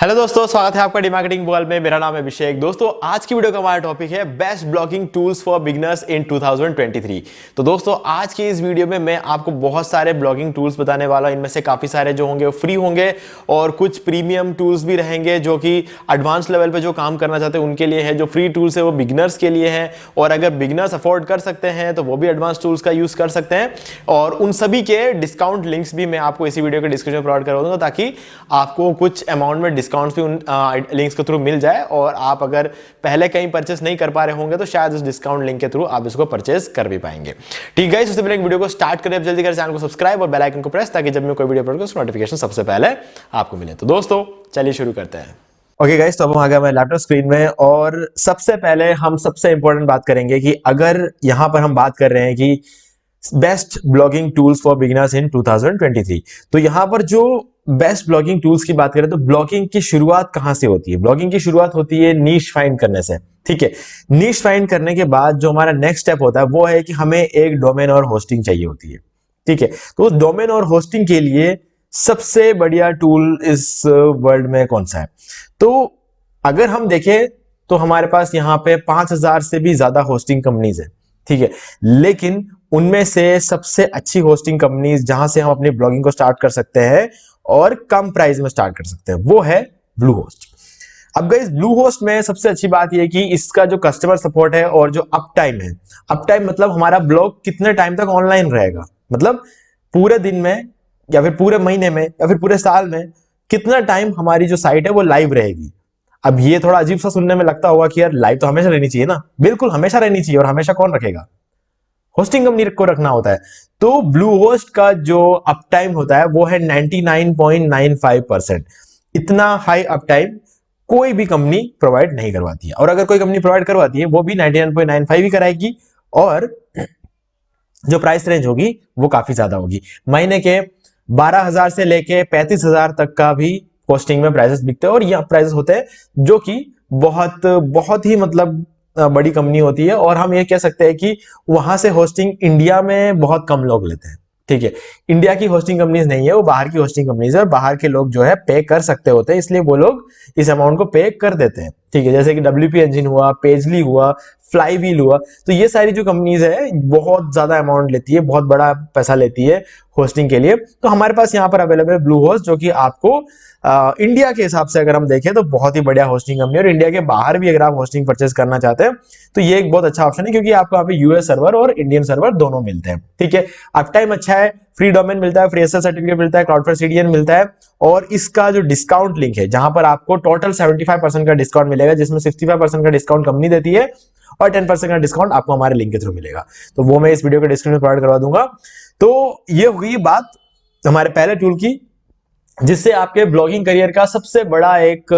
Hello दोस्तों, स्वागत है आपका डीमार्केटिंग वर्ल्ड में। मेरा नाम है अभिषेक। दोस्तों, आज की वीडियो का हमारा टॉपिक है best blogging tools for beginners in 2023। तो दोस्तों, आज की इस वीडियो में मैं आपको बहुत सारे ब्लॉगिंग टूल्स बताने वाला हूं। इनमें से काफी सारे जो होंगे वो फ्री होंगे और कुछ प्रीमियम टूल्स भी रहेंगे जो कि एडवांस लेवल पे जो काम करना चाहते हैं उनके लिए है। जो फ्री टूल्स है वो बिगनर्स के लिए है, और अगर बिगनर्स अफोर्ड कर सकते हैं तो वो भी एडवांस टूल्स का यूज कर सकते हैं। और उन सभी के डिस्काउंट लिंक्स भी मैं आपको इसी वीडियो के डिस्क्रिप्शन में प्रोवाइड करवा दूंगा, ताकि आपको कुछ अमाउंट में डिस्काउंट्स भी उन लिंक्स के थ्रू मिल जाए। और आप अगर पहले कहीं परचेस नहीं कर पा रहे होंगे तो शायद उस डिस्काउंट लिंक के थ्रू आप इसको परचेस कर भी पाएंगे। ठीक है, इससे पहले वीडियो को स्टार्ट करें, अब जल्दी कर चैनल को सब्सक्राइब और बेल आइकन को प्रेस, ताकि जब मैं कोई वीडियो अपलोड करूं उसका नोटिफिकेशन सबसे पहले आपको मिले। तो दोस्तों, चलिए शुरू करते हैं। ओके गाइस, तो अब हम आ गए मैं लैपटॉप स्क्रीन में, और सबसे पहले हम सबसे इंपॉर्टेंट बात करेंगे कि अगर यहां पर हम बात कर रहे हैं कि best blogging tools for beginners in 2023, तो यहां पर जो बेस्ट ब्लॉगिंग टूल्स की बात करें तो ब्लॉगिंग की शुरुआत कहां से होती है? ब्लॉगिंग की शुरुआत होती है नीश फाइंड करने से। ठीक है, नीश फाइंड करने के बाद जो हमारा नेक्स्ट स्टेप होता है वो है कि हमें एक डोमेन और होस्टिंग चाहिए होती है। ठीक है, तो डोमेन और होस्टिंग के लिए सबसे बढ़िया टूल इस वर्ल्ड में कौन सा है? तो अगर हम देखें तो हमारे पास यहाँ पे 5000 से भी ज्यादा होस्टिंग कंपनीज है। ठीक है, लेकिन उनमें से सबसे अच्छी होस्टिंग कंपनीज जहां से हम अपनी ब्लॉगिंग को स्टार्ट कर सकते हैं और कम प्राइस में स्टार्ट कर सकते हैं वो है ब्लू होस्ट। अब गाइस, ब्लू होस्ट में सबसे अच्छी बात यह कि इसका जो कस्टमर सपोर्ट है और जो अप टाइम है, अप टाइम मतलब हमारा ब्लॉग कितने टाइम तक ऑनलाइन रहेगा, मतलब पूरे दिन में या फिर पूरे महीने में या फिर पूरे साल में कितना टाइम हमारी जो साइट है वो लाइव रहेगी। अब ये थोड़ा अजीब सा सुनने में लगता होगा कि यार लाइव तो हमेशा रहनी चाहिए ना। बिल्कुल हमेशा रहनी चाहिए, और हमेशा कौन रखेगा? होस्टिंग कंपनी को रखना होता है। तो ब्लू होस्ट का जो अप टाइम होता है वो है 99.95%। इतना हाई अप टाइम कोई भी कंपनी प्रोवाइड नहीं करवाती है, और अगर कोई कंपनी प्रोवाइड करवाती है वो भी 99.95 ही कराएगी, और जो प्राइस रेंज होगी वो काफी ज्यादा होगी। महीने के 12,000 से लेके 35,000 तक का भी होस्टिंग में प्राइसेस बिकते हैं, और यह प्राइसेस होते हैं जो कि बहुत बहुत ही मतलब बड़ी कंपनी होती है। और हम ये कह सकते हैं कि वहां से होस्टिंग इंडिया में बहुत कम लोग लेते हैं। ठीक है, इंडिया की होस्टिंग कंपनीज नहीं है, वो बाहर की होस्टिंग कंपनीज है, और बाहर के लोग जो है पे कर सकते होते हैं, इसलिए वो लोग इस अमाउंट को पे कर देते हैं। ठीक है, जैसे कि WP इंजन हुआ, पेजली हुआ, फ्लाईव्हील हुआ, तो ये सारी जो कंपनीज है बहुत ज्यादा अमाउंट लेती है, बहुत बड़ा पैसा लेती है होस्टिंग के लिए। तो हमारे पास यहाँ पर अवेलेबल है ब्लू होस्ट, जो कि आपको इंडिया के हिसाब से अगर हम देखें तो बहुत ही बढ़िया होस्टिंग कंपनी है। और इंडिया के बाहर भी अगर आप होस्टिंग परचेस करना चाहते हैं तो ये एक बहुत अच्छा ऑप्शन है, क्योंकि आपको यहाँ पे यूएस सर्वर और इंडियन सर्वर दोनों मिलते हैं। ठीक है, अप टाइम अच्छा है, फ्री डोमेन मिलता है, फ्री एसएल सर्टिफिकेट मिलता है, क्लाउडफ्लोर सीडीएन मिलता है, और इसका जो डिस्काउंट लिंक है जहां पर आपको टोटल 75% का डिस्काउंट मिलेगा, जिसमें 65% का डिस्काउंट कंपनी देती है और 10% का डिस्काउंट आपको हमारे लिंक के थ्रू मिलेगा। तो वो मैं इस वीडियो के डिस्क्रिप्शन में प्रोवाइड करवा दूंगा। तो ये हुई बात हमारे पहले टूल की, जिससे आपके ब्लॉगिंग करियर का सबसे बड़ा एक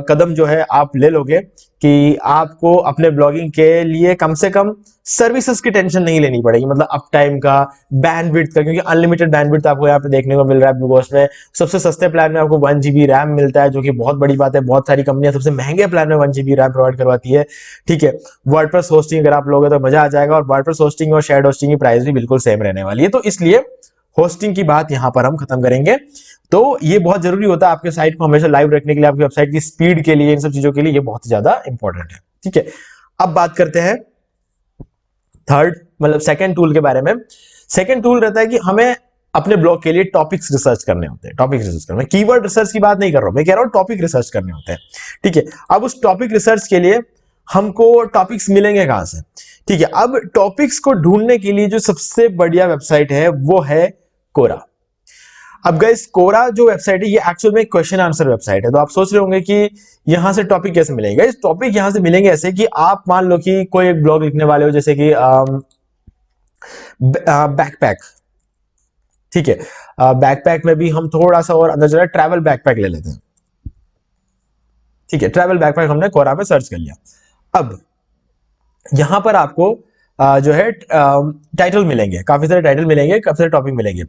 कदम जो है आप ले लोगे कि आपको अपने ब्लॉगिंग के लिए कम से कम सर्विसेज की टेंशन नहीं लेनी पड़ेगी, मतलब अप टाइम का, बैंडविड्थ का, क्योंकि अनलिमिटेड बैंडविड्थ आपको यहाँ पे देखने को मिल रहा है ब्लू होस्ट में। सबसे सस्ते प्लान में आपको 1 GB रैम मिलता है, जो कि बहुत बड़ी बात है। बहुत सारी कंपनियां सबसे महंगे प्लान में 1 GB रैम प्रोवाइड करवाती है। ठीक है, वर्डप्रेस होस्टिंग अगर आप लोगे तो मजा आ जाएगा, और वर्डप्रेस होस्टिंग और शेयर्ड होस्टिंग की प्राइस भी बिल्कुल सेम रहने वाली है। तो इसलिए होस्टिंग की बात यहां पर हम खत्म करेंगे। तो ये बहुत जरूरी होता है आपके साइट को हमेशा लाइव रखने के लिए, आपकी वेबसाइट की स्पीड के लिए, इन सब चीजों के लिए ये बहुत ज्यादा इंपॉर्टेंट है। ठीक है, अब बात करते हैं थर्ड मतलब सेकंड टूल के बारे में। सेकंड टूल रहता है कि हमें अपने ब्लॉग के लिए टॉपिक्स रिसर्च करने होते हैं। टॉपिक रिसर्च करना, कीवर्ड रिसर्च की बात नहीं कर रहा हूं, मैं कह रहा हूं टॉपिक रिसर्च करने होते हैं। ठीक है, अब उस टॉपिक रिसर्च के लिए हमको टॉपिक्स मिलेंगे कहां से? ठीक है, अब टॉपिक्स को ढूंढने के लिए जो सबसे बढ़िया वेबसाइट है वो है कोरा। अब गाइस, कोरा जो वेबसाइट है ये एक्चुअल में क्वेश्चन आंसर वेबसाइट है। तो आप सोच रहे होंगे कि यहां से टॉपिक कैसे मिलेंगे? इस टॉपिक यहां से मिलेंगे ऐसे कि आप मान लो कि कोई एक ब्लॉग लिखने वाले हो, जैसे कि बैकपैक। ठीक है, बैकपैक में भी हम थोड़ा सा और अंदर चला, ट्रैवल बैकपैक ले लेते हैं। ठीक है, ट्रैवल बैकपैक हमने कोरा में सर्च कर लिया। अब यहां पर आपको जो है टाइटल मिलेंगे, काफी सारे टाइटल मिलेंगे, काफी सारे टॉपिक मिलेंगे।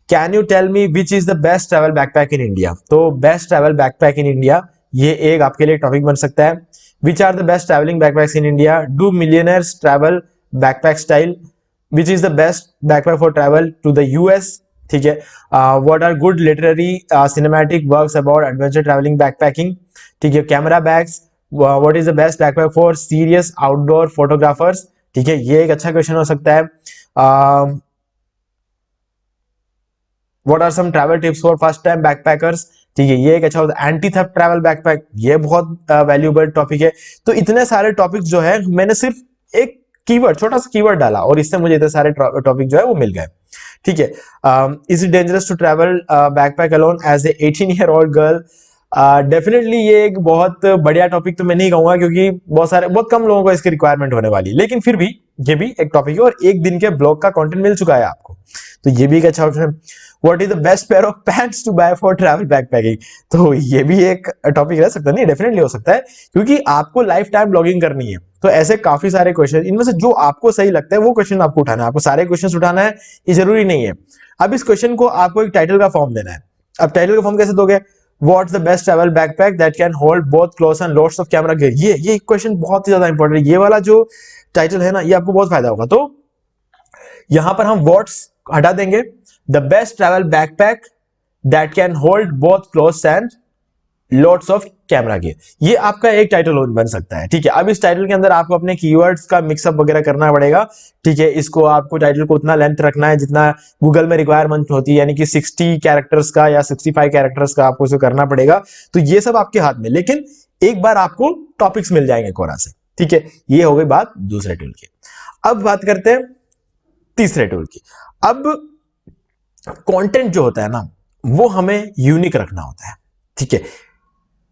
Can you tell me which is the best travel backpack in India? तो best travel backpack in India ये एक आपके लिए टॉपिक बन सकता है। Which are the best travelling backpacks in India? Do millionaires travel backpack style? Which is the best backpack for travel to the US? ठीक है। What are good literary cinematic works about adventure travelling backpacking, ठीक है। Camera bags, what is the best backpack for serious outdoor photographers, ठीक है, ये एक अच्छा question हो सकता है। What are some travel tips for first time backpackers, ठीक है, ये एक अच्छा होता है। एंटी थेफ्ट ट्रैवल बैकपैक, ये बहुत वैल्यूएबल टॉपिक है। तो इतने सारे टॉपिक जो है मैंने सिर्फ एक कीवर्ड, छोटा सा कीवर्ड डाला और इससे मुझे इतने सारे टॉपिक जो है वो मिल गए, ठीक है। Is it dangerous to travel backpack alone as a 18-year-old girl, definitely ये एक बहुत बढ़िया टॉपिक तो मैं नहीं कहूंगा, क्योंकि बहुत कम लोगों को इसकी रिक्वायरमेंट होने वाली है, लेकिन फिर भी ये भी एक टॉपिक है और एक दिन के ब्लॉग का कंटेंट मिल चुका है आपको, तो ये भी एक अच्छा ऑप्शन है। What is the best pair of pants to buy for travel backpacking, तो ये भी एक टॉपिक रह सकता है, नहीं डेफिनेटली हो सकता है, क्योंकि आपको लाइफ टाइम ब्लॉगिंग करनी है। तो ऐसे काफी सारे क्वेश्चन, इनमें से जो आपको सही लगता है वो क्वेश्चन आपको उठाना है, आपको सारे क्वेश्चन उठाना है, ये जरूरी नहीं है। अब इस क्वेश्चन को आपको एक टाइटल का फॉर्म देना है। अब टाइटल का फॉर्म कैसे दोगे? What's the best travel backpack that can hold both clothes and loads of camera gear? ये क्वेश्चन बहुत ही ज्यादा इंपॉर्टेंट है। ये वाला जो टाइटल है ना, ये आपको बहुत फायदा होगा। तो यहां पर हम व्हाट्स हटा देंगे, the best travel backpack that can hold both clothes and loads of camera gear, ये आपका एक टाइटल बन सकता है, ठीक है। अब इस टाइटल के अंदर आपको अपने कीवर्ड्स का मिक्सअप वगैरह करना पड़ेगा, ठीक है। इसको आपको टाइटल को उतना लेंथ रखना है जितना गूगल में रिक्वायरमेंट होती है, यानी कि 60 कैरेक्टर्स का या 65 कैरेक्टर्स का आपको इसे करना पड़ेगा। तो ये सब आपके हाथ में, लेकिन एक बार आपको टॉपिक्स मिल जाएंगे कोरा से, ठीक है। ये हो गई बात दूसरे टूल की। अब बात करते हैं तीसरे टूल की। अब कंटेंट जो होता है ना, वो हमें यूनिक रखना होता है, ठीक है।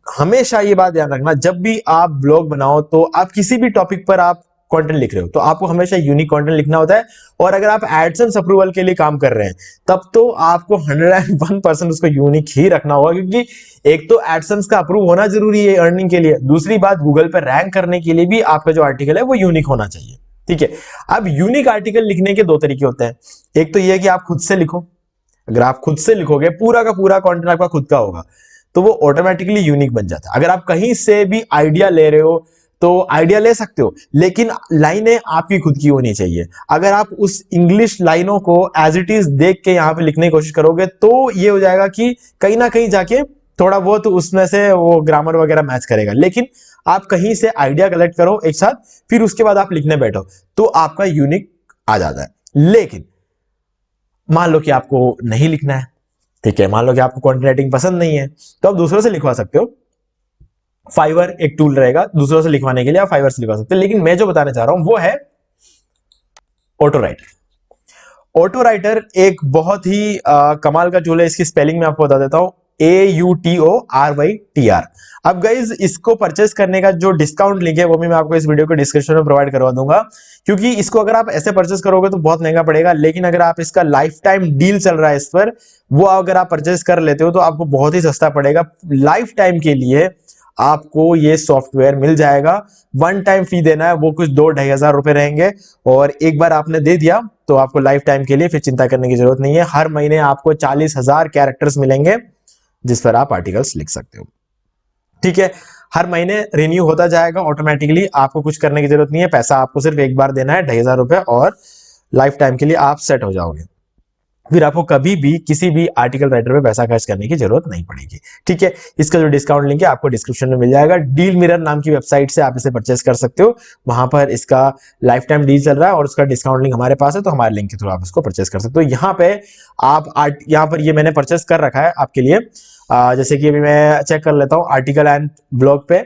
हमेशा ये बात ध्यान रखना, जब भी आप ब्लॉग बनाओ तो आप किसी भी टॉपिक पर आप कंटेंट लिख रहे हो तो आपको हमेशा यूनिक कंटेंट लिखना होता है। और अगर आप एडसेंस अप्रूवल के लिए काम कर रहे हैं तब तो आपको 101% उसको यूनिक ही रखना होगा, क्योंकि एक तो एडसेंस का अप्रूव होना जरूरी है अर्निंग के लिए, दूसरी बात गूगल पर रैंक करने के लिए भी आपका जो आर्टिकल है वो यूनिक होना चाहिए, ठीक है। अब यूनिक आर्टिकल लिखने के दो तरीके होते हैं। एक तो यह है कि आप खुद से लिखो, अगर आप खुद से लिखोगे पूरा का पूरा कंटेंट आपका खुद का होगा तो वो ऑटोमेटिकली यूनिक बन जाता है। अगर आप कहीं से भी आइडिया ले रहे हो तो आइडिया ले सकते हो, लेकिन लाइनें आपकी खुद की होनी चाहिए। अगर आप उस इंग्लिश लाइनों को एज इट इज देख के यहां पे लिखने की कोशिश करोगे तो ये हो जाएगा कि कहीं ना कहीं जाके थोड़ा बहुत तो उसमें से वो ग्रामर वगैरह मैच करेगा, लेकिन आप कहीं से आइडिया कलेक्ट करो एक साथ, फिर उसके बाद आप लिखने बैठो तो आपका यूनिक आ जाता है। लेकिन मान लो कि आपको नहीं लिखना है, ठीक है, मान लो कि आपको कंटेंट राइटिंग पसंद नहीं है तो आप दूसरों से लिखवा सकते हो। फाइवर एक टूल रहेगा दूसरों से लिखवाने के लिए, आप फाइवर से लिखवा सकते हो। लेकिन मैं जो बताने चाह रहा हूं वो है ऑटो राइटर। ऑटो राइटर एक बहुत ही कमाल का टूल है। इसकी स्पेलिंग में आपको बता देता हूं, AUTORYTR। अब गाइज इसको परचेस करने का जो डिस्काउंट लिंक है वो भी मैं आपको इस वीडियो के डिस्क्रिप्शन में प्रोवाइड करवा दूंगा, क्योंकि इसको अगर आप ऐसे परचेस करोगे तो बहुत महंगा पड़ेगा, लेकिन अगर आप इसका लाइफ टाइम डील चल रहा है इस पर, वो अगर आप परचेस कर लेते हो तो आपको बहुत ही सस्ता पड़ेगा। लाइफ टाइम के लिए आपको ये सॉफ्टवेयर मिल जाएगा। वन टाइम फी देना है, वो कुछ 2-2.5 हजार रुपए रहेंगे, और एक बार आपने दे दिया तो आपको लाइफ टाइम के लिए फिर चिंता करने की जरूरत नहीं है। हर महीने आपको 40,000 कैरेक्टर्स मिलेंगे जिस पर आप आर्टिकल्स लिख सकते हो, ठीक है। हर महीने रिन्यू होता जाएगा ऑटोमेटिकली, आपको कुछ करने की जरूरत नहीं है। पैसा आपको सिर्फ एक बार देना है 2.5 हजार रुपए, और लाइफ टाइम के लिए आप सेट हो जाओगे। फिर आपको कभी भी किसी भी आर्टिकल राइटर पे पैसा खर्च करने की जरूरत नहीं पड़ेगी, ठीक है। इसका जो डिस्काउंट लिंक है आपको डिस्क्रिप्शन में मिल जाएगा। डील मिरर नाम की वेबसाइट से आप इसे परचेस कर सकते हो, वहां पर इसका लाइफ टाइम डील चल रहा है और उसका डिस्काउंट लिंक हमारे पास है, तो हमारे लिंक के थ्रू आप इसको परचेस कर सकते हो। यहाँ पे आप यहाँ पर ये मैंने परचेस कर रखा है आपके लिए। जैसे कि अभी मैं चेक कर लेता हूँ आर्टिकल एंड ब्लॉग पे,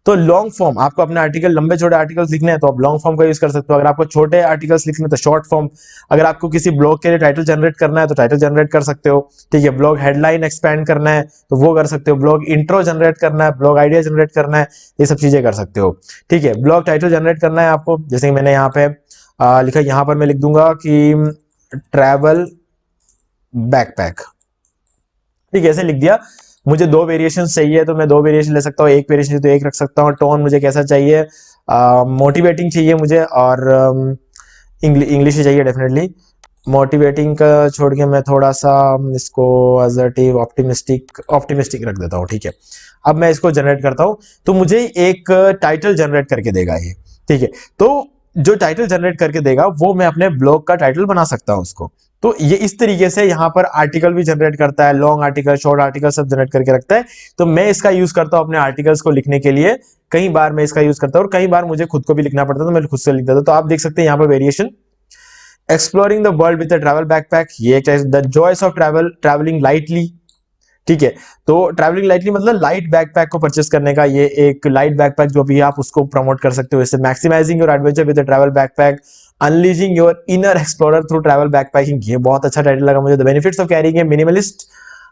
तो लॉन्ग फॉर्म, आपको अपने आर्टिकल लंबे छोटे आर्टिकल्स लिखने हैं तो आप लॉन्ग फॉर्म का यूज कर सकते हो। अगर आपको छोटे आर्टिकल्स लिखने हैं तो शॉर्ट फॉर्म। अगर आपको किसी ब्लॉग के लिए टाइटल जनरेट करना है तो टाइटल जनरेट कर सकते हो, ठीक है। ब्लॉग हेडलाइन एक्सपेंड करना है तो वो कर सकते हो। ब्लॉग इंट्रो जनरेट करना है, ब्लॉग आइडिया जनरेट करना है, ये सब चीजें कर सकते हो, ठीक है। ब्लॉग टाइटल जनरेट करना है आपको, जैसे कि मैंने यहाँ पे लिखा, यहाँ पर मैं लिख दूंगा कि ट्रैवल बैकपैक, ठीक है, ऐसे लिख दिया। मुझे 2 वेरिएशन चाहिए तो मैं 2 वेरिएशन ले सकता हूँ, एक वेरिएशन तो एक रख सकता हूँ। टोन मुझे कैसा चाहिए, मोटिवेटिंग चाहिए मुझे, और इंग्लिश ही चाहिए डेफिनेटली। मोटिवेटिंग का छोड़ के मैं थोड़ा सा इसको असर्टिव ऑप्टिमिस्टिक रख देता हूँ, ठीक है। अब मैं इसको जनरेट करता हूँ तो मुझे एक टाइटल जनरेट करके देगा ये, ठीक है। तो जो टाइटल जनरेट करके देगा वो मैं अपने ब्लॉग का टाइटल बना सकता हूं उसको। तो ये इस तरीके से यहाँ पर आर्टिकल भी जनरेट करता है, लॉन्ग आर्टिकल, शॉर्ट आर्टिकल सब जनरेट करके रखता है। तो मैं इसका यूज करता हूं अपने आर्टिकल्स को लिखने के लिए, कई बार मैं इसका यूज करता हूं और कई बार मुझे खुद को भी लिखना पड़ता है तो मैं खुद से लिख देता हूं। तो आप देख सकते हैं यहाँ पर variation, exploring the world with a travel backpack, ये the joys of travelling lightly, ठीक है। तो ट्रैवलिंग लाइटली मतलब लाइट बैकपैक को परचेस करने का, ये एक लाइट बैकपैक जो भी आप उसको प्रमोट कर सकते हो इससे। Maximising your adventure with a travel backpack, unleashing your inner explorer through travel backpacking, ये बहुत अच्छा टाइटल लगा मुझे। The benefits of carrying a minimalist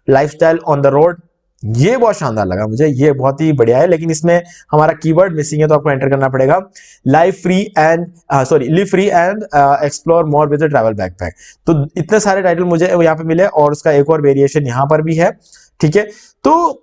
lifestyle on the road, ये बहुत शानदार लगा मुझे, ये बहुत ही बढ़िया है। लेकिन इसमें हमारा कीवर्ड मिसिंग है तो आपको एंटर करना पड़ेगा। Life free and live free and explore more with travel backpack. तो इतने सारे टाइटल मुझे यहाँ पे मिले और उसका एक और वेरिएशन यहाँ पर भी है, ठीक है। तो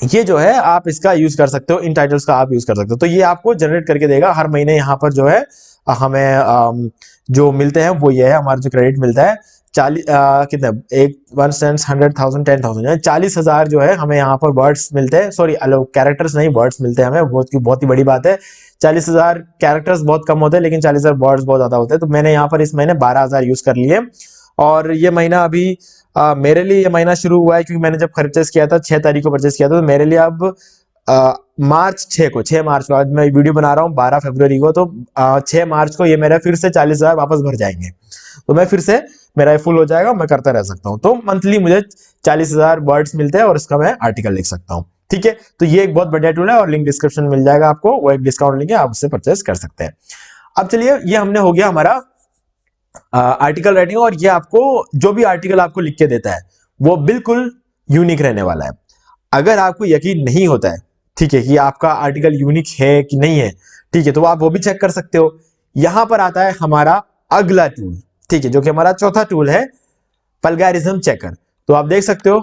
ये जो है आप इसका यूज कर सकते हो, इन टाइटल्स का आप यूज कर सकते हो। तो ये आपको जनरेट करके देगा हर महीने। यहाँ पर जो है हमें जो मिलते हैं वो ये है, हमारा जो क्रेडिट मिलता है 40 कितने, एक 100,000 10,000 40,000 जो है हमें यहाँ पर वर्ड्स मिलते हैं, सॉरी कैरेक्टर्स नहीं वर्ड्स मिलते हैं हमें, बहुत ही बड़ी बात है। 40,000 कैरेक्टर्स बहुत कम होते हैं लेकिन 40,000 वर्ड्स बहुत ज्यादा होते हैं। तो मैंने यहाँ पर इस महीने 12,000 यूज कर लिए और ये महीना अभी मेरे लिए ये महीना शुरू हुआ है क्योंकि मैंने जब परचेस किया था 6 तारीख को परचेस किया था, तो मेरे लिए अब मार्च 6 मार्च को, आज मैं वीडियो बना रहा हूँ 12 फरवरी को, तो 6 मार्च को ये मेरा फिर से 40,000 वापस भर जाएंगे। तो मैं फिर से मेरा फुल हो जाएगा, मैं करता रह सकता हूँ। तो मंथली मुझे 40,000 वर्ड्स मिलते हैं और इसका मैं आर्टिकल लिख सकता हूँ, ठीक है। तो ये एक बहुत बढ़िया टूल है और लिंक डिस्क्रिप्शन में मिल जाएगा आपको, वो एक डिस्काउंट लिंक है, आप उससे परचेस कर सकते हैं। अब चलिए, ये हमने हो गया हमारा आर्टिकल राइटिंग, और ये आपको जो भी आर्टिकल आपको लिख के देता है वो बिल्कुल यूनिक रहने वाला है। अगर आपको यकीन नहीं होता है, ठीक है, कि आपका आर्टिकल यूनिक है कि नहीं है, ठीक है, तो आप वो भी चेक कर सकते हो। यहां पर आता है हमारा अगला टूल, ठीक है, जो कि हमारा चौथा टूल है, प्लगैरिज्म चेकर। तो आप देख सकते हो,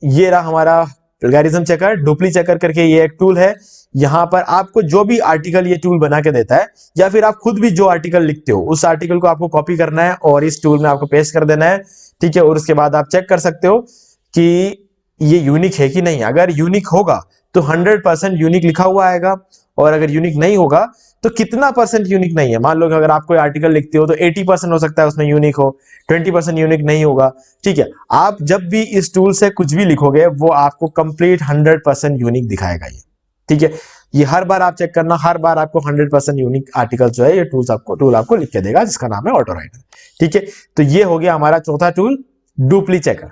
ये रहा हमारा प्लगैरिज्म चेकर, डुप्ली चेकर करके ये एक टूल है। यहां पर आपको जो भी आर्टिकल ये टूल बना के देता है, या फिर आप खुद भी जो आर्टिकल लिखते हो उस आर्टिकल को आपको कॉपी करना है और इस टूल में आपको पेस्ट कर देना है, ठीक है। और उसके बाद आप चेक कर सकते हो कि ये यूनिक है कि नहीं। अगर यूनिक होगा तो 100% यूनिक लिखा हुआ आएगा, और अगर यूनिक नहीं होगा तो कितना परसेंट यूनिक नहीं है। मान लो कि अगर आप कोई आर्टिकल लिखते हो तो 80% हो सकता है उसमें यूनिक हो, 20% यूनिक नहीं होगा, ठीक है। आप जब भी इस टूल से कुछ भी लिखोगे वो आपको कंप्लीट 100% यूनिक दिखाएगा ये, ठीक है। ये हर बार आप चेक करना, हर बार आपको 100% यूनिक आर्टिकल जो है ये टूल आपको लिख के देगा, जिसका नाम है ऑटो राइटर, ठीक है। तो ये हो गया हमारा चौथा टूल, डुप्ली चेकर,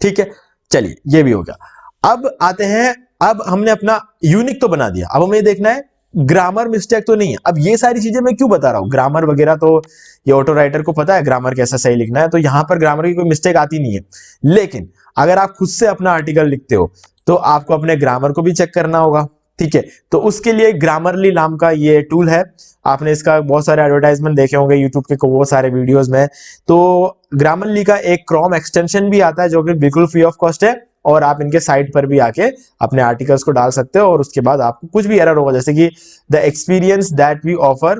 ठीक है। चलिए, ये भी हो गया। अब आते हैं, अब हमने अपना यूनिक तो बना दिया, अब हमें देखना है ग्रामर मिस्टेक तो नहीं है। अब ये सारी चीजें मैं क्यों बता रहा हूं, ग्रामर वगैरह तो ये ऑटो राइटर को पता है ग्रामर कैसा सही लिखना है, तो यहां पर ग्रामर की कोई मिस्टेक आती नहीं है। लेकिन अगर आप खुद से अपना आर्टिकल लिखते हो तो आपको अपने ग्रामर को भी चेक करना होगा, ठीक है। तो उसके लिए ग्रामरली नाम का ये टूल है, आपने इसका बहुत सारे एडवर्टाइजमेंट देखे होंगे यूट्यूब के बहुत सारे वीडियोस में। तो ग्रामरली का एक क्रोम एक्सटेंशन भी आता है जो कि बिल्कुल फ्री ऑफ कॉस्ट है, और आप इनके साइट पर भी आके अपने आर्टिकल्स को डाल सकते हो, और उसके बाद आपको कुछ भी एरर होगा, जैसे कि the experience that we offer,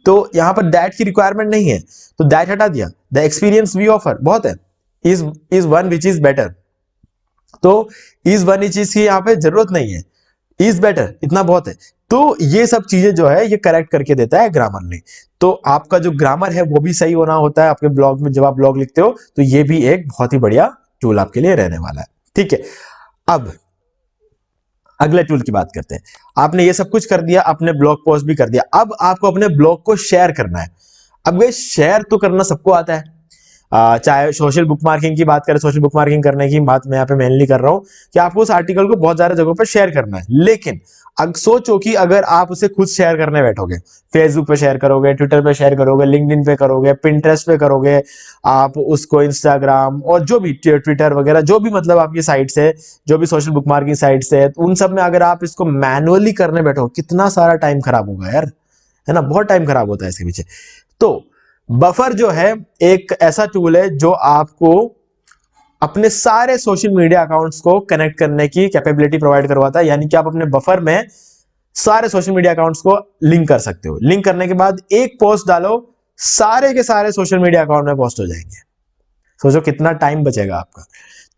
तो यहां पर दैट की रिक्वायरमेंट नहीं है तो दैट हटा दिया, द एक्सपीरियंस वी ऑफर बहुत है, is one which is better, तो इज वन चीज की यहां पे जरूरत नहीं है, इज बेटर इतना बहुत है। तो ये सब चीजें जो है ये करेक्ट करके देता है ग्रामरली। तो आपका जो ग्रामर है वो भी सही होना होता है आपके ब्लॉग में, जब आप ब्लॉग लिखते हो तो ये भी एक बहुत ही बढ़िया टूल आपके लिए रहने वाला है, ठीक है। अब अगले टूल की बात करते हैं। आपने ये सब कुछ कर दिया, अपने ब्लॉग पोस्ट भी कर दिया, अब आपको अपने ब्लॉग को शेयर करना है। अब ये शेयर तो करना सबको आता है, चाहे सोशल बुकमार्किंग की बात करें, सोशल बुकमार्किंग करने की बात मैं यहाँ पे मेनली कर रहा हूँ कि आपको उस आर्टिकल को बहुत सारे जगहों पर शेयर करना है। लेकिन सोचो कि अगर आप उसे खुद शेयर करने बैठोगे, फेसबुक पे शेयर करोगे, ट्विटर पे शेयर करोगे, लिंक्डइन पे करोगे, पिंटरेस्ट पे करोगे, आप उसको इंस्टाग्राम और जो भी ट्विटर वगैरह जो भी मतलब आपकी साइट से, जो भी सोशल बुकमार्किंग साइट से, उन सब में अगर आप इसको मैनुअली करने बैठो, कितना सारा टाइम खराब होगा यार, है ना, बहुत टाइम खराब होता है इसके पीछे। तो बफर जो है एक ऐसा टूल है जो आपको अपने सारे सोशल मीडिया अकाउंट्स को कनेक्ट करने की कैपेबिलिटी प्रोवाइड करवाता है। यानी कि आप अपने बफर में सारे सोशल मीडिया अकाउंट्स को लिंक कर सकते हो। लिंक करने के बाद एक पोस्ट डालो, सारे के सारे सोशल मीडिया अकाउंट में पोस्ट हो जाएंगे। सोचो कितना टाइम बचेगा आपका।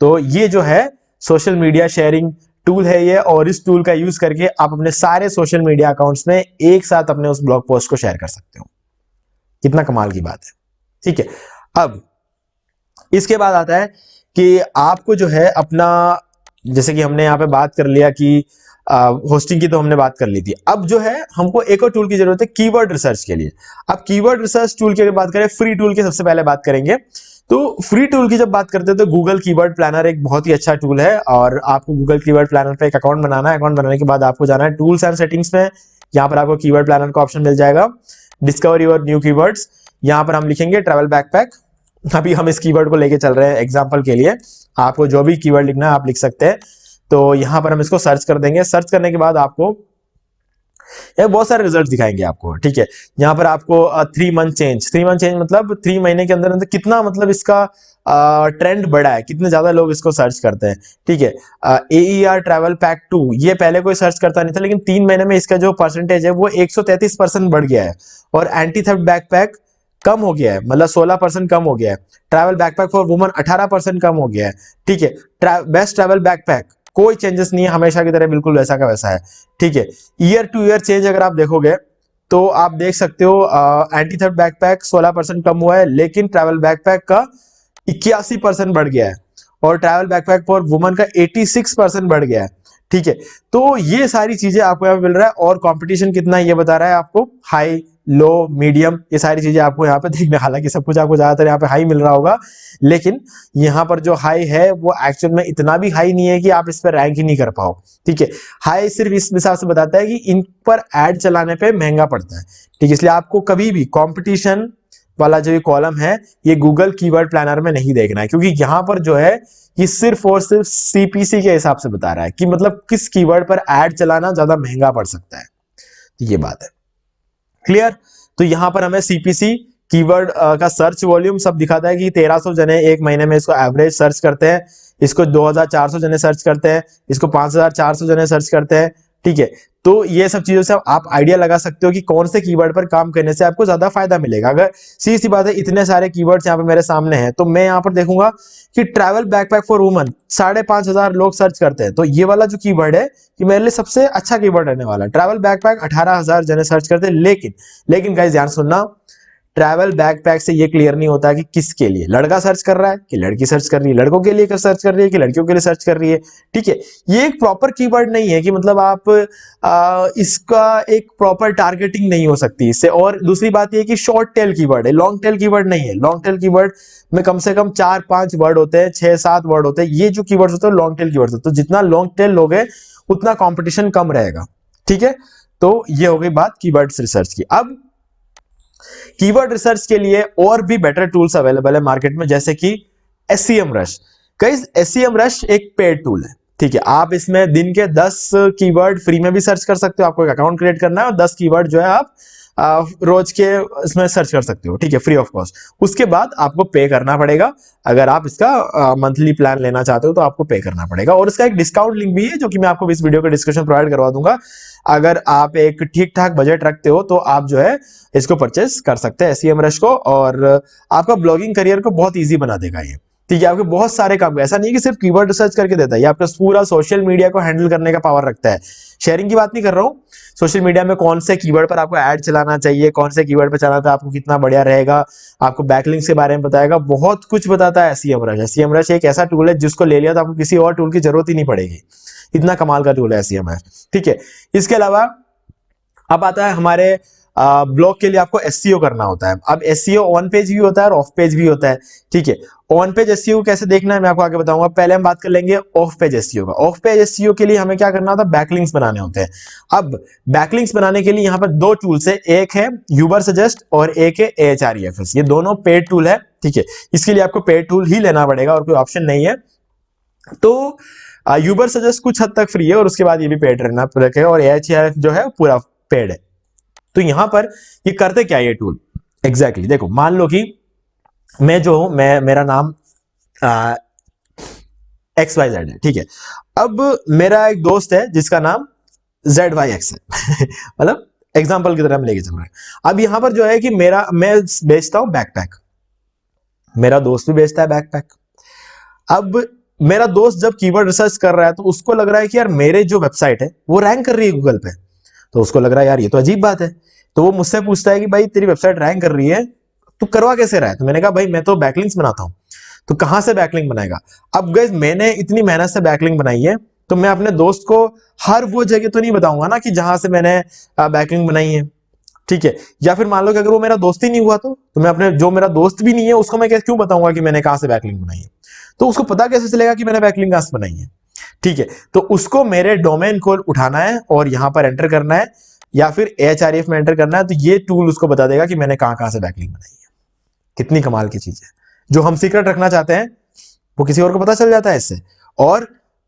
तो ये जो है सोशल मीडिया शेयरिंग टूल है ये, और इस टूल का यूज करके आप अपने सारे सोशल मीडिया अकाउंट्स में एक साथ अपने उस ब्लॉग पोस्ट को शेयर कर सकते हो। कितना कमाल की बात है, ठीक है। अब इसके बाद आता है कि आपको जो है अपना, जैसे कि हमने यहाँ पे बात कर लिया कि होस्टिंग की तो हमने बात कर ली थी, अब जो है हमको एक और टूल की जरूरत है कीवर्ड रिसर्च के लिए। अब कीवर्ड रिसर्च टूल की अगर बात करें, फ्री टूल की सबसे पहले बात करेंगे। तो फ्री टूल की जब बात करते हैं तो गूगल कीवर्ड प्लानर एक बहुत ही अच्छा टूल है, और आपको गूगल कीवर्ड प्लानर पे एक अकाउंट बनाना है। अकाउंट बनाने के बाद आपको जाना है टूल्स एंड सेटिंग्स में, यहाँ पर आपको कीवर्ड प्लानर का ऑप्शन मिल जाएगा, डिस्कवर योर न्यू कीवर्ड्स। यहाँ पर हम लिखेंगे ट्रैवल बैकपैक। अभी हम इस कीवर्ड को लेके चल रहे हैं एग्जांपल के लिए, आपको जो भी कीवर्ड लिखना है आप लिख सकते हैं। तो यहां पर हम इसको सर्च कर देंगे। सर्च करने के बाद आपको ये बहुत सारे रिजल्ट दिखाएंगे आपको, ठीक है। यहाँ पर आपको 3 मंथ चेंज, 3 मंथ चेंज मतलब 3 महीने के अंदर अंदर कितना, मतलब इसका ट्रेंड बढ़ा है, कितने ज्यादा लोग इसको सर्च करते हैं, ठीक है। AER ट्रैवल पैक 2, ये पहले कोई सर्च करता नहीं था, लेकिन 3 महीने में इसका जो परसेंटेज है वो 133% बढ़ गया है। और एंटी थेफ्ट बैकपैक कम हो गया है, मतलब 16% कम हो गया है। ट्रैवल बैकपैक फॉर वुमन 18% कम हो गया है, ठीक है। बेस्ट ट्रैवल बैकपैक कोई चेंजेस नहीं है, हमेशा की तरह बिल्कुल वैसा का वैसा है, ठीक है। ईयर टू ईयर चेंज अगर आप देखोगे तो आप देख सकते हो एंटी थेफ्ट बैकपैक 16% कम हुआ है, लेकिन ट्रैवल बैकपैक का 81% बढ़ गया है, और ट्रैवल बैकपैक फॉर वुमन का 86% बढ़ गया है, ठीक है। तो ये सारी चीजें आपको यहाँ पे मिल रहा है, और कंपटीशन कितना है ये बता रहा है आपको, हाई लो मीडियम, ये सारी चीजें आपको यहाँ पे देखने, हालांकि सब कुछ आपको ज्यादातर यहाँ पे हाई मिल रहा होगा, लेकिन यहाँ पर जो हाई है वो एक्चुअल में इतना भी हाई नहीं है कि आप इस पर रैंक ही नहीं कर पाओ, ठीक है। हाई सिर्फ इस हिसाब से बताता है कि इन पर एड चलाने पे महंगा पड़ता है, ठीक है। इसलिए आपको कभी भी कॉम्पिटिशन वाला जो ये कॉलम है ये गूगल कीवर्ड प्लानर में नहीं देखना है, क्योंकि यहाँ पर जो है ये सिर्फ और सिर्फ CPC के हिसाब से बता रहा है कि मतलब किस कीवर्ड पर एड चलाना ज्यादा महंगा पड़ सकता है, ये बात है, क्लियर। तो यहां पर हमें CPC कीवर्ड का सर्च वॉल्यूम सब दिखाता है कि 1300 जने एक महीने में इसको एवरेज सर्च करते हैं, इसको 2400 जने सर्च करते हैं, इसको 5400 जने सर्च करते हैं, ठीक है। तो ये सब चीजों से आप आइडिया लगा सकते हो कि कौन से कीवर्ड पर काम करने से आपको ज्यादा फायदा मिलेगा। अगर सीधी सी बात है, इतने सारे कीवर्ड्स यहाँ पे मेरे सामने हैं, तो मैं यहाँ पर देखूंगा कि ट्रैवल बैकपैक फॉर वुमन 5500 लोग सर्च करते हैं, तो ये वाला जो कीवर्ड है कि मेरे लिए सबसे अच्छा कीवर्ड रहने वाला है। ट्रैवल बैकपैक 18000 जने सर्च करते हैं, लेकिन गाइस ध्यान सुनना, ट्रैवल बैकपैक से ये क्लियर नहीं होता कि किसके लिए, लड़का सर्च कर रहा है कि लड़की सर्च कर रही है, लड़कों के लिए सर्च कर रही है कि लड़कियों के लिए सर्च कर रही है, ठीक है। ये एक प्रॉपर कीवर्ड नहीं है कि मतलब आप इसका एक प्रॉपर टारगेटिंग नहीं हो सकती इससे। और दूसरी बात ये कि शॉर्ट टेल कीवर्ड है, लॉन्ग टेल कीवर्ड नहीं है। लॉन्ग टेल कीवर्ड में कम से कम 4-5 वर्ड होते हैं, 6-7 वर्ड होते हैं, ये जो कीवर्ड्स होते हैं लॉन्ग टेल कीवर्ड्स होते हैं। तो जितना लॉन्ग टेल लोगे उतना कॉम्पिटिशन कम रहेगा, ठीक है। तो ये हो गई बात कीवर्ड रिसर्च की। अब कीवर्ड रिसर्च के लिए और भी बेटर टूल्स अवेलेबल है मार्केट में, जैसे कि SEMrush। गाइस SEMrush एक पेड टूल है, ठीक है। आप इसमें दिन के 10 कीवर्ड फ्री में भी सर्च कर सकते हो, आपको एक अकाउंट क्रिएट करना है और 10 कीवर्ड जो है आप रोज के इसमें सर्च कर सकते हो, ठीक है, फ्री ऑफ कॉस्ट। उसके बाद आपको पे करना पड़ेगा, अगर आप इसका मंथली प्लान लेना चाहते हो तो आपको पे करना पड़ेगा। और इसका एक डिस्काउंट लिंक भी है जो कि मैं आपको इस वीडियो के डिस्क्रिप्शन प्रोवाइड करवा दूंगा। अगर आप एक ठीक ठाक बजट रखते हो तो आप जो है इसको परचेस कर सकते हैं SEMrush को, और आपका ब्लॉगिंग करियर को बहुत ईजी बना देगा ये, ठीक है। आपके बहुत सारे काम, ऐसा नहीं है कि सिर्फ कीवर्ड रिसर्च करके देता है, ये आपका पूरा सोशल मीडिया को हैंडल करने का पावर रखता है। शेयरिंग की बात नहीं कर रहा हूँ, सोशल मीडिया में कौन से कीवर्ड पर आपको ऐड चलाना चाहिए, कौन से कीवर्ड पर चलाना तो आपको कितना बढ़िया रहेगा, आपको बैकलिंक्स के बारे में बताएगा, बहुत कुछ बताता है SEMrush। SEMrush एक ऐसा टूल है जिसको ले लिया तो आपको किसी और टूल की जरूरत ही नहीं पड़ेगी, इतना कमाल का टूल है SEMrush, ठीक है। इसके अलावा अब आता है हमारे ब्लॉग के लिए आपको SEO करना होता है। अब SEO ऑन पेज भी होता है और ऑफ पेज भी होता है, ठीक है। ऑन पेज SEO कैसे देखना है मैं आपको आगे बताऊंगा, पहले हम बात कर लेंगे ऑफ पेज SEO का। ऑफ पेज SEO के लिए हमें क्या करना होता है, बैकलिंक्स बनाने होते हैं। अब बैकलिंक्स बनाने के लिए यहाँ पर 2 टूल्स है, एक है Ubersuggest और एक है Ahrefs। ये दोनों पेड टूल है, ठीक है। इसके लिए आपको पेड टूल ही लेना पड़ेगा और कोई ऑप्शन नहीं है। तो Ubersuggest कुछ हद तक फ्री है और उसके बाद ये भी पेड रहना रखेगा, और Ahrefs जो है पूरा पेड है। तो यहां पर ये करते क्या ये टूल एग्जैक्टली देखो, मान लो कि मैं जो हूं, मेरा नाम XYZ है, ठीक है। अब मेरा एक दोस्त है जिसका नाम ZYX है मतलब एग्जाम्पल की तरह हम लेके चल रहे हैं। अब यहां पर जो है कि मैं बेचता हूं बैकपैक, मेरा दोस्त भी बेचता है बैकपैक। अब मेरा दोस्त जब कीवर्ड रिसर्च कर रहा है तो उसको लग रहा है कि यार मेरे जो वेबसाइट है वो रैंक कर रही है गूगल पे, तो उसको लग रहा है यार ये तो अजीब बात है, तो वो मुझसे पूछता है कि भाई तेरी वेबसाइट रैंक कर रही है, तू करवा कैसे रहा है? तो मैंने कहा भाई मैं तो बैकलिंक्स बनाता हूं। तो कहां से बैकलिंक बनाएगा? अब गाइस मैंने इतनी मेहनत से बैकलिंक बनाई है, तो मैं अपने दोस्त को हर वो जगह तो नहीं बताऊंगा ना कि जहां से मैंने बैकलिंक बनाई है, ठीक है? या फिर मान लो कि अगर वो मेरा दोस्त ही नहीं हुआ तो मैं अपने जो मेरा दोस्त भी नहीं है उसको मैं क्यों बताऊंगा कि मैंने कहां से बैकलिंक बनाई है? तो उसको पता कैसे चलेगा कि मैंने बैकलिंक कहां से बनाई है? ठीक है, तो उसको मेरे डोमेन को उठाना है और यहां पर एंटर करना है, या फिर एचआरएफ में एंटर करना है, तो ये टूल उसको बता देगा कि मैंने कहां कहां से बैकलिंक बनाई है। कितनी कमाल की चीज है। जो हम सीक्रेट रखना चाहते हैं वो किसी और को पता चल जाता है इससे, और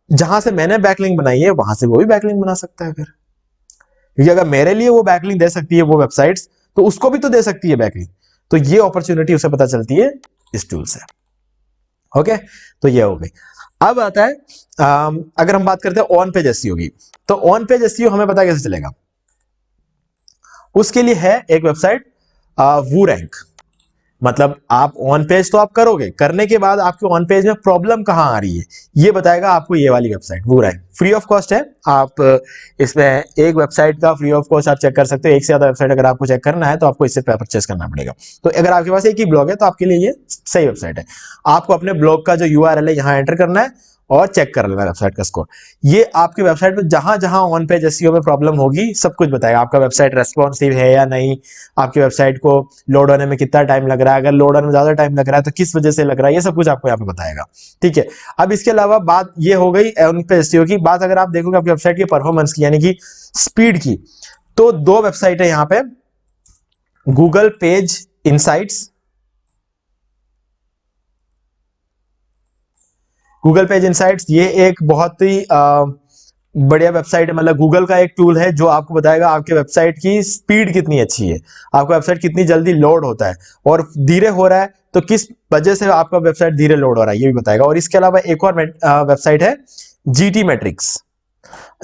जहां से मैंने बैकलिंक बनाई है वहां से वो भी बैकलिंक बना सकता है फिर, क्योंकि अगर मेरे लिए वो बैकलिंक दे सकती है वो वेबसाइट्स, तो उसको भी तो दे सकती है बैकलिंक। तो ये अपॉर्चुनिटी उसे पता चलती है इस टूल से। ओके, तो ये हो गई। अब आता है अगर हम बात करते हैं ऑन पेज एसईओ की, तो ऑन पेज एसईओ हमें पता कैसे चलेगा? उसके लिए है एक वेबसाइट वूरैंक। मतलब आप ऑन पेज तो आप करोगे, करने के बाद आपके ऑन पेज में प्रॉब्लम कहां आ रही है ये बताएगा आपको ये वाली वेबसाइट वूरैंक। फ्री ऑफ कॉस्ट है, आप इसमें एक वेबसाइट का फ्री ऑफ कॉस्ट आप चेक कर सकते हो। एक से ज्यादा वेबसाइट अगर आपको चेक करना है तो आपको इससे परचेस करना पड़ेगा। तो अगर आपके पास एक ही ब्लॉग है तो आपके लिए ये सही वेबसाइट है। आपको अपने ब्लॉग का जो यूआरएल है यहाँ एंटर करना है और चेक कर लेना वेबसाइट का स्कोर। ये आपकी वेबसाइट में जहां जहां ऑन पेज एसईओ में प्रॉब्लम होगी सब कुछ बताएगा। आपका वेबसाइट रेस्पॉन्सिव है या नहीं, आपकी वेबसाइट को लोड होने में कितना टाइम लग रहा है, अगर लोड होने में ज्यादा टाइम लग रहा है तो किस वजह से लग रहा है, ये सब कुछ आपको यहाँ पे बताएगा। ठीक है, अब इसके अलावा बात ये हो गई ऑन पेज एसईओ की। बात अगर आप देखोगे आपकी वेबसाइट की परफॉर्मेंस की, यानी कि स्पीड की, तो दो वेबसाइट है यहाँ पे, Google page insights. Google page insights ये एक बहुत ही बढ़िया वेबसाइट है, मतलब गूगल का एक टूल है जो आपको बताएगा आपके वेबसाइट की स्पीड कितनी अच्छी है, आपका वेबसाइट कितनी जल्दी लोड होता है, और धीरे हो रहा है तो किस वजह से आपका वेबसाइट धीरे लोड हो रहा है ये भी बताएगा। और इसके अलावा एक और वेबसाइट है जीटी मैट्रिक्स।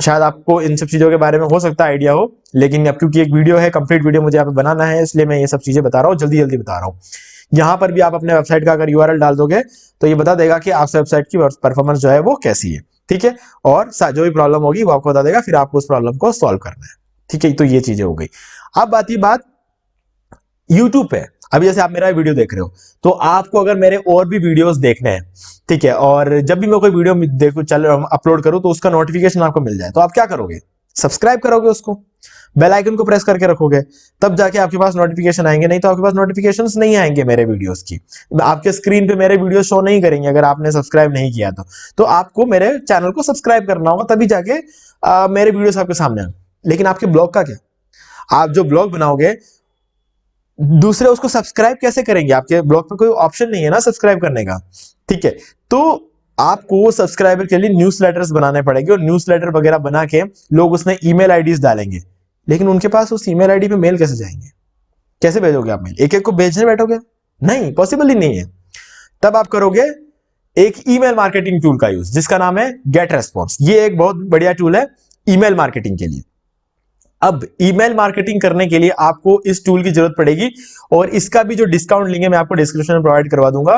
शायद आपको इन सब चीजों के बारे में हो सकता है आइडिया हो, लेकिन अब क्योंकि एक वीडियो है, कंप्लीट वीडियो मुझे यहाँ पे बनाना है, इसलिए मैं ये सब चीजें बता रहा हूँ, जल्दी जल्दी बता रहा हूँ। यहाँ पर भी आप अपने वेबसाइट का अगर यूआरएल डाल दोगे तो ये बता देगा कि आपसे वेबसाइट की परफॉर्मेंस जो है वो कैसी है। ठीक है, और जो भी प्रॉब्लम होगी वो आपको बता देगा, फिर आपको उस प्रॉब्लम को सॉल्व करना है। ठीक है, तो ये चीजें हो गई। अब आती बात यूट्यूब पे। अभी जैसे आप मेरा वीडियो देख रहे हो, तो आपको अगर मेरे और भी वीडियोस देखने हैं, ठीक है, और जब भी मैं कोई वीडियो देखो चल अपलोड करूं तो उसका नोटिफिकेशन आपको मिल जाए, तो आप क्या करोगे? सब्सक्राइब करोगे, उसको बेल आइकन को प्रेस करके रखोगे, तब जाके आपके पास नोटिफिकेशन आएंगे, नहीं तो आपके पास नोटिफिकेशंस नहीं आएंगे मेरे वीडियोस की। आपके स्क्रीन पे मेरे वीडियो शो नहीं करेंगे अगर आपने सब्सक्राइब नहीं किया तो आपको मेरे चैनल को सब्सक्राइब करना होगा, तभी जाके मेरे वीडियोस आपके सामने आए। लेकिन आपके ब्लॉग का क्या? आप जो ब्लॉग बनाओगे दूसरे उसको सब्सक्राइब कैसे करेंगे? आपके ब्लॉग पे कोई ऑप्शन नहीं है ना सब्सक्राइब करने का। ठीक है, तो आपको सब्सक्राइबर के लिए न्यूज़लेटर्स बनाने पड़ेंगे, और न्यूज़लेटर वगैरह बना के लोग उसमें ईमेल आईडीज डालेंगे, लेकिन उनके पास उस ईमेल आईडी पे मेल कैसे जाएंगे? कैसे भेजोगे आप मेल? एक एक को भेजने बैठोगे? नहीं, पॉसिबल ही नहीं है। तब आप करोगे एक ईमेल मार्केटिंग टूल का यूज, जिसका नाम है गेट रेस्पॉन्स। ये एक बहुत बढ़िया टूल है ईमेल मार्केटिंग के लिए। अब ईमेल मार्केटिंग करने के लिए आपको इस टूल की जरूरत पड़ेगी, और इसका भी जो डिस्काउंट लिंक है मैं आपको डिस्क्रिप्शन में प्रोवाइड करवा दूंगा।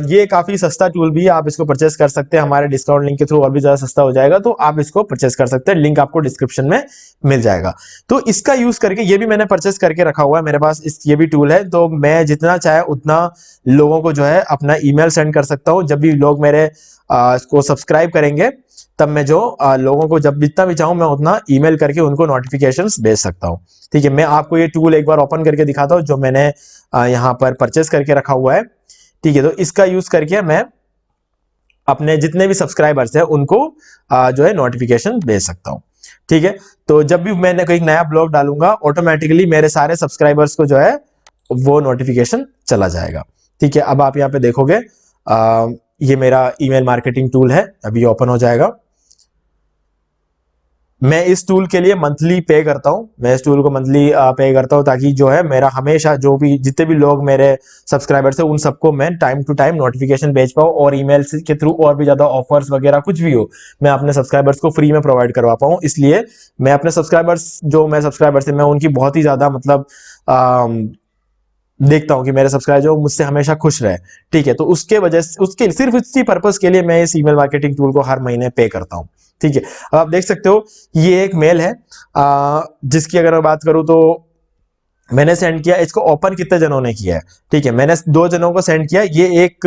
ये काफी सस्ता टूल भी है, आप इसको परचेस कर सकते हैं हमारे डिस्काउंट लिंक के थ्रू, और भी ज्यादा सस्ता हो जाएगा, तो आप इसको परचेस कर सकते हैं, लिंक आपको डिस्क्रिप्शन में मिल जाएगा। तो इसका यूज करके, ये भी मैंने परचेस करके रखा हुआ है मेरे पास, ये भी टूल है, तो मैं जितना चाहे उतना लोगों को जो है अपना ईमेल सेंड कर सकता हूँ। जब भी लोग मेरे इसको सब्सक्राइब करेंगे तब मैं जो लोगों को जब जितना भी चाहूं मैं उतना ईमेल करके उनको नोटिफिकेशंस भेज सकता हूं। ठीक है, मैं आपको ये टूल एक बार ओपन करके दिखाता हूं जो मैंने यहां पर परचेस करके रखा हुआ है। ठीक है, तो इसका यूज करके मैं अपने जितने भी सब्सक्राइबर्स हैं उनको जो है नोटिफिकेशन भेज सकता हूं। ठीक है, तो जब भी मैंने कोई नया ब्लॉग डालूंगा ऑटोमेटिकली मेरे सारे सब्सक्राइबर्स को जो है वो नोटिफिकेशन चला जाएगा। ठीक है, अब आप यहाँ पे देखोगे ये मेरा ईमेल मार्केटिंग टूल है, अभी ओपन हो जाएगा। मैं इस टूल के लिए मंथली पे करता हूं, मैं इस टूल को मंथली पे करता हूं, ताकि जो है मेरा हमेशा जो भी जितने भी लोग मेरे सब्सक्राइबर्स हैं उन सबको मैं टाइम टू टाइम नोटिफिकेशन भेज पाऊं, और ईमेल के थ्रू और भी ज्यादा ऑफर्स वगैरह कुछ भी हो मैं अपने सब्सक्राइबर्स को फ्री में प्रोवाइड करवा पाऊं। इसलिए मैं अपने सब्सक्राइबर्स मैं उनकी बहुत ही ज्यादा मतलब देखता हूं कि मेरे सब्सक्राइबर जो मुझसे हमेशा खुश रहे, ठीक है। तो उसके वजह से, उसके सिर्फ इसी पर्पस के लिए मैं इस ईमेल मार्केटिंग टूल को हर महीने पे करता हूं, ठीक है। अब आप देख सकते हो ये एक मेल है जिसकी अगर मैं बात करूं तो मैंने सेंड किया, इसको ओपन कितने जनों ने किया है, ठीक है। मैंने 2 जनों को सेंड किया। ये एक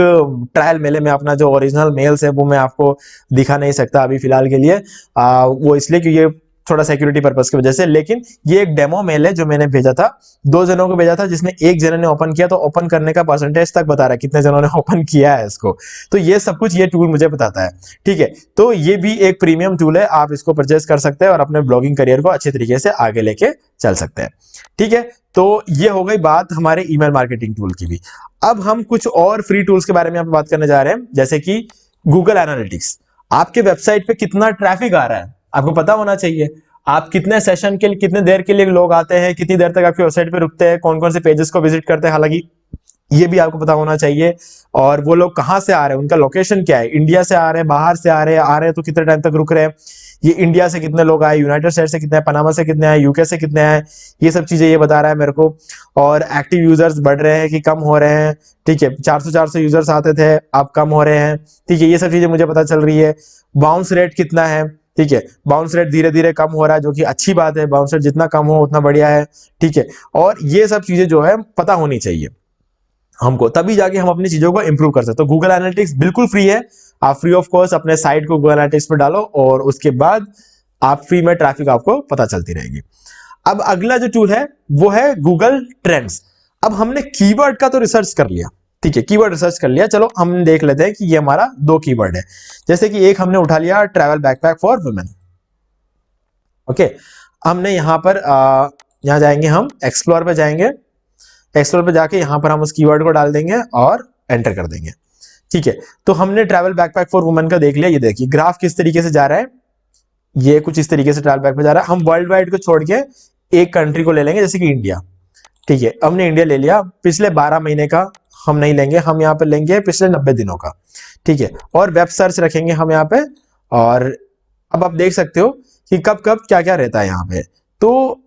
ट्रायल मेल है, मैं अपना जो ओरिजिनल मेल्स है वो मैं आपको दिखा नहीं सकता अभी फिलहाल के लिए, वो इसलिए कि ये थोड़ा सिक्योरिटी पर्पस की वजह से। लेकिन ये एक डेमो मेल है जो मैंने भेजा था, 2 जनों को भेजा था, जिसमें एक जने ने ओपन किया, तो ओपन करने का परसेंटेज तक बता रहा है कितने जनों ने ओपन किया है इसको। तो ये सब कुछ ये टूल मुझे बताता है, ठीक है। तो ये भी एक प्रीमियम टूल है, आप इसको परचेज कर सकते हैं और अपने ब्लॉगिंग करियर को अच्छे तरीके से आगे लेके चल सकते हैं, ठीक है। तो ये हो गई बात हमारे ईमेल मार्केटिंग टूल की भी। अब हम कुछ और फ्री टूल्स के बारे में बात करने जा रहे हैं, जैसे कि गूगल एनालिटिक्स। आपके वेबसाइट पे कितना ट्रैफिक आ रहा है आपको पता होना चाहिए। आप कितने सेशन के लिए, कितने देर के लिए लोग आते हैं, कितनी देर तक आपकी वेबसाइट पे रुकते हैं, कौन कौन से पेजेस को विजिट करते हैं, हालांकि ये भी आपको पता होना चाहिए। और वो लोग कहां से आ रहे हैं, उनका लोकेशन क्या है, इंडिया से आ रहे हैं, बाहर से आ रहे हैं तो कितने टाइम तक रुक रहे हैं, ये इंडिया से कितने लोग आए, यूनाइटेड स्टेट से कितने आए, पनामा से कितने आए, यूके से कितने आए, ये सब चीजें ये बता रहा है मेरे को। और एक्टिव यूजर्स बढ़ रहे हैं कि कम हो रहे हैं, ठीक है। 400 यूजर्स आते थे, अब कम हो रहे हैं, ठीक है। ये सब चीजें मुझे पता चल रही है। बाउंस रेट कितना है, ठीक है। बाउंस रेट धीरे धीरे कम हो रहा है, जो कि अच्छी बात है। बाउंस रेट जितना कम हो उतना बढ़िया है, ठीक है। और ये सब चीजें जो है पता होनी चाहिए हमको, तभी जाके हम अपनी चीजों को इंप्रूव कर सकते हैं। तो गूगल एनालिटिक्स बिल्कुल फ्री है, आप फ्री ऑफ कॉस्ट अपने साइट को गूगल एनालिटिक्स पे डालो और उसके बाद आप फ्री में ट्रैफिक आपको पता चलती रहेगी। अब अगला जो टूल है वो है गूगल ट्रेंड्स। अब हमने कीवर्ड का तो रिसर्च कर लिया, ठीक है, कीवर्ड रिसर्च कर लिया। चलो हम देख लेते हैं कि ये हमारा 2 कीवर्ड है। जैसे कि एक हमने उठा लिया travel backpack for women, okay. हमने यहां पर यहां जाएंगे, हम एक्सप्लोर पे जाएंगे, एक्सप्लोर पे जाके यहां पर हम उस कीवर्ड को डाल देंगे और एंटर कर देंगे, ठीक है। तो हमने ट्रैवल बैकपैक फॉर वुमेन का देख लिया। ये देखिए ग्राफ किस तरीके से जा रहा है, ये कुछ इस तरीके से ट्रैवल बैक पे जा रहा है। हम वर्ल्ड वाइड को छोड़ के एक कंट्री को ले लेंगे, जैसे कि इंडिया, ठीक है। हमने इंडिया ले लिया, पिछले 12 महीने का हम नहीं लेंगे, हम यहाँ पे लेंगे पिछले 90 दिनों का, ठीक है। और वेब सर्च रखेंगे हम यहाँ पे। और अब आप देख सकते हो कि कब कब क्या क्या रहता है यहाँ पे। तो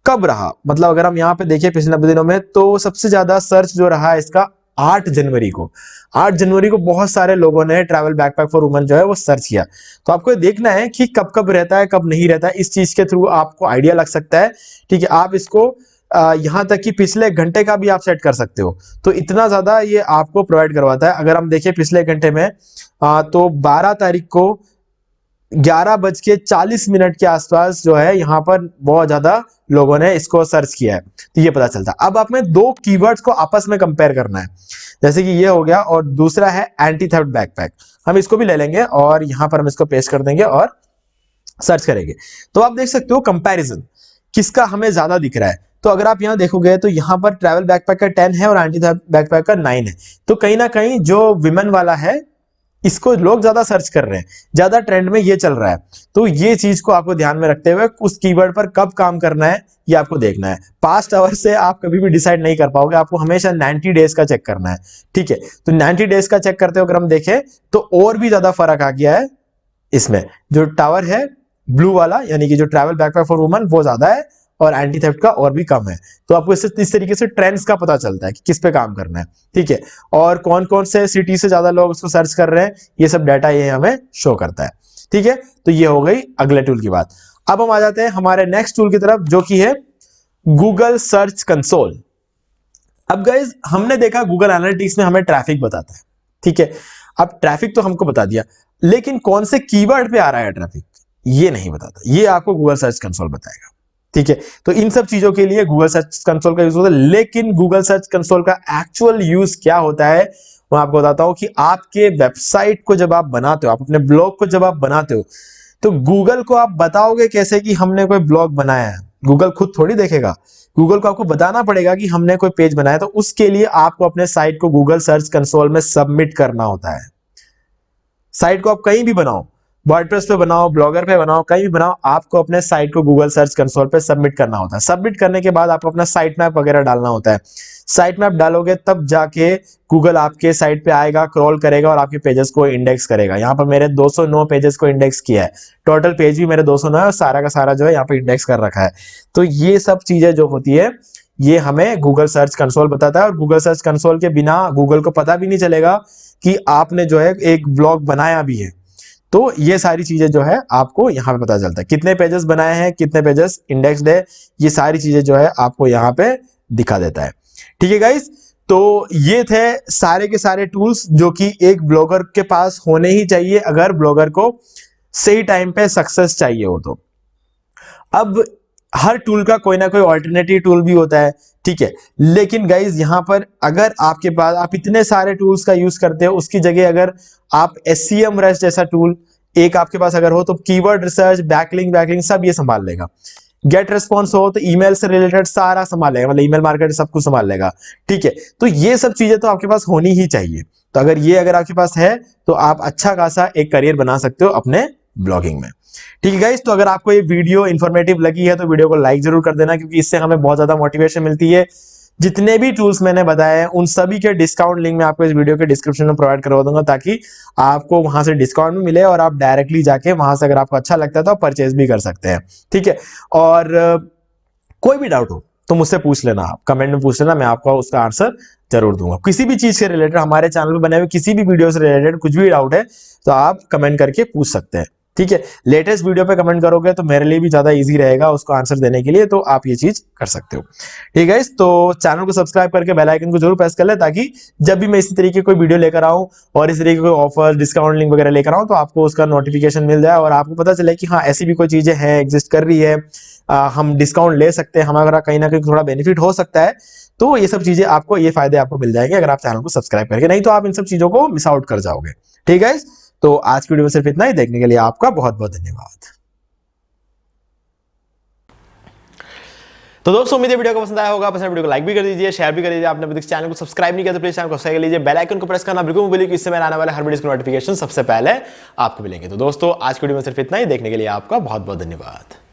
कब रहा, मतलब अगर हम यहाँ पे देखिए पिछले 90 दिनों में, तो सबसे ज्यादा सर्च जो रहा है इसका 8 जनवरी को। 8 जनवरी को बहुत सारे लोगों ने ट्रैवल बैकपैक फॉर वुमेन जो है वो सर्च किया। तो आपको देखना है कि कब कब रहता है, कब नहीं रहता है। इस चीज के थ्रू आपको आइडिया लग सकता है, ठीक है। आप इसको यहां तक कि पिछले घंटे का भी आप सेट कर सकते हो। तो इतना ज्यादा ये आपको प्रोवाइड करवाता है। अगर हम देखिए पिछले घंटे में तो 12 तारीख को 11:40 के आसपास जो है यहाँ पर बहुत ज्यादा लोगों ने इसको सर्च किया है, तो ये पता चलता है। अब आपने 2 कीवर्ड्स को आपस में कंपेयर करना है, जैसे कि ये हो गया और दूसरा है एंटी थेफ्ट बैकपैक। हम इसको भी ले लेंगे और यहां पर हम इसको पेस्ट कर देंगे और सर्च करेंगे। तो आप देख सकते हो कंपैरिजन किसका हमें ज्यादा दिख रहा है। तो अगर आप यहां देखोगे तो यहां पर ट्रैवल बैकपैक का 10 है और एंटी थेफ्ट बैकपैक का 9 है। तो कहीं ना कहीं जो विमेन वाला है इसको लोग ज्यादा सर्च कर रहे हैं, ज्यादा ट्रेंड में ये चल रहा है। तो ये चीज को आपको ध्यान में रखते हुए उस कीवर्ड पर कब काम करना है ये आपको देखना है। पास्ट आवर से आप कभी भी डिसाइड नहीं कर पाओगे, आपको हमेशा 90 डेज का चेक करना है, ठीक है। तो 90 डेज का चेक करते हुए अगर हम देखें तो और भी ज्यादा फर्क आ गया है। इसमें जो टावर है ब्लू वाला, यानी कि जो ट्रैवल बैकपैक फॉर वुमेन, वो ज्यादा है और एंटी थेफ्ट का और भी कम है। तो आपको इस तरीके से ट्रेंड्स का पता चलता है कि किस पे काम करना है, ठीक है। और कौन कौन से सिटी से ज्यादा लोग उसको सर्च कर रहे हैं, ये सब डाटा ये हमें शो करता है, ठीक है। तो ये हो गई अगले टूल की बात। अब हम आ जाते हैं हमारे नेक्स्ट टूल की तरफ, जो कि है गूगल सर्च कंसोल। अब गाइज हमने देखा गूगल एनालिटिक्स में हमें ट्रैफिक बताता है, ठीक है। अब ट्रैफिक तो हमको बता दिया, लेकिन कौन से कीवर्ड पे आ रहा है ट्रैफिक ये नहीं बताता, ये आपको गूगल सर्च कंसोल बताएगा, ठीक है। तो इन सब चीजों के लिए गूगल सर्च कंसोल का यूज होता है। लेकिन गूगल सर्च कंसोल का एक्चुअल यूज क्या होता है मैं आपको बताता हूं कि आपके वेबसाइट को जब आप बनाते हो, आप अपने ब्लॉग को जब आप बनाते हो, तो गूगल को आप बताओगे कैसे कि हमने कोई ब्लॉग बनाया है। गूगल खुद थोड़ी देखेगा, गूगल को आपको बताना पड़ेगा कि हमने कोई पेज बनाया। तो उसके लिए आपको अपने साइट को गूगल सर्च कंसोल में सबमिट करना होता है। साइट को आप कहीं भी बनाओ, वर्डप्रेस पे बनाओ, ब्लॉगर पे बनाओ, कहीं भी बनाओ, आपको अपने साइट को गूगल सर्च कंसोल पे सबमिट करना होता है। सबमिट करने के बाद आपको अपना साइट मैप वगैरह डालना होता है। साइट मैप डालोगे तब जाके गूगल आपके साइट पे आएगा, क्रॉल करेगा और आपके पेजेस को इंडेक्स करेगा। यहाँ पर मेरे 209 पेजेस को इंडेक्स किया है, टोटल पेज भी मेरे 209 है और सारा का सारा जो है यहाँ पे इंडेक्स कर रखा है। तो ये सब चीजें जो होती है ये हमें गूगल सर्च कंसोल बताता है, और गूगल सर्च कंसोल के बिना गूगल को पता भी नहीं चलेगा कि आपने जो है एक ब्लॉग बनाया भी है। तो ये सारी चीजें जो है आपको यहाँ पे पता चलता है, कितने पेजेस बनाए हैं, कितने पेजेस इंडेक्स्ड है, ये सारी चीजें जो है आपको यहाँ पे दिखा देता है। ठीक है गाइस, तो ये थे सारे के सारे टूल्स जो कि एक ब्लॉगर के पास होने ही चाहिए अगर ब्लॉगर को सही टाइम पे सक्सेस चाहिए हो तो। अब हर टूल का कोई ना कोई ऑल्टरनेटिव टूल भी होता है, ठीक है, लेकिन गाइज यहां पर अगर आपके पास आप इतने सारे टूल्स का यूज करते हो, उसकी जगह अगर आप SEMrush जैसा टूल एक आपके पास अगर हो तो कीवर्ड रिसर्च, बैकलिंक सब ये संभाल लेगा। गेट रेस्पॉन्स हो तो ईमेल से रिलेटेड सारा संभाल लेगा, मतलब ईमेल मार्केट सब कुछ संभाल लेगा। ठीक है, तो ये सब चीजें तो आपके पास होनी ही चाहिए। तो अगर आपके पास है तो आप अच्छा खासा एक करियर बना सकते हो अपने ब्लॉगिंग में। ठीक है गाइस, तो अगर आपको ये वीडियो इंफॉर्मेटिव लगी है तो वीडियो को लाइक जरूर कर देना, क्योंकि इससे हमें बहुत ज्यादा मोटिवेशन मिलती है। जितने भी टूल्स मैंने बताए हैं उन सभी के डिस्काउंट लिंक मैं आपको इस वीडियो के डिस्क्रिप्शन में प्रोवाइड करवा दूंगा, ताकि आपको वहां से डिस्काउंट भी मिले और आप डायरेक्टली जाके वहां से अगर आपको अच्छा लगता है तो आप परचेज भी कर सकते हैं। ठीक है, और कोई भी डाउट हो तो मुझसे पूछ लेना, आप कमेंट में पूछ लेना, मैं आपको उसका आंसर जरूर दूंगा। किसी भी चीज के रिलेटेड, हमारे चैनल पे बने हुए किसी भी वीडियो से रिलेटेड कुछ भी डाउट है तो आप कमेंट करके पूछ सकते हैं। ठीक है, लेटेस्ट वीडियो पे कमेंट करोगे तो मेरे लिए भी ज्यादा इजी रहेगा उसको आंसर देने के लिए, तो आप ये चीज कर सकते हो। ठीक है, तो चैनल को सब्सक्राइब करके बेल आइकन को जरूर प्रेस कर ले, ताकि जब भी मैं इसी तरीके कोई वीडियो लेकर आऊं और इस तरीके कोई ऑफर, डिस्काउंट लिंक वगैरह लेकर आऊं तो आपको उसका नोटिफिकेशन मिल जाए और आपको पता चले कि हाँ ऐसी भी कोई चीजें हैं, एग्जिस्ट कर रही है, हम डिस्काउंट ले सकते हैं, हमारा कहीं ना कहीं थोड़ा बेनिफिट हो सकता है। तो ये सब चीजें आपको, ये फायदे आपको मिल जाएंगे अगर आप चैनल को सब्सक्राइब करके, नहीं तो आप इन सब चीजों को मिस आउट कर जाओगे। ठीक है, तो आज की वीडियो में सिर्फ इतना ही। देखने के लिए आपका बहुत बहुत धन्यवाद। तो दोस्तों उम्मीद है वीडियो को पसंद आया होगा। पसंद वीडियो को लाइक भी कर दीजिए, शेयर भी कर दीजिए। आपने अभी तक चैनल को सब्सक्राइब नहीं किया तो प्लीज चैनल को सब्सक्राइब कर लीजिए, बेल आइकन को प्रेस करना बिल्कुल मत भूलिए, इससे मैं आने वाले हर वीडियो के नोटिफिकेशन सबसे पहले आपको मिलेंगे। तो दोस्तों आज की वीडियो में सिर्फ इतना ही। देखने के लिए आपका बहुत बहुत धन्यवाद।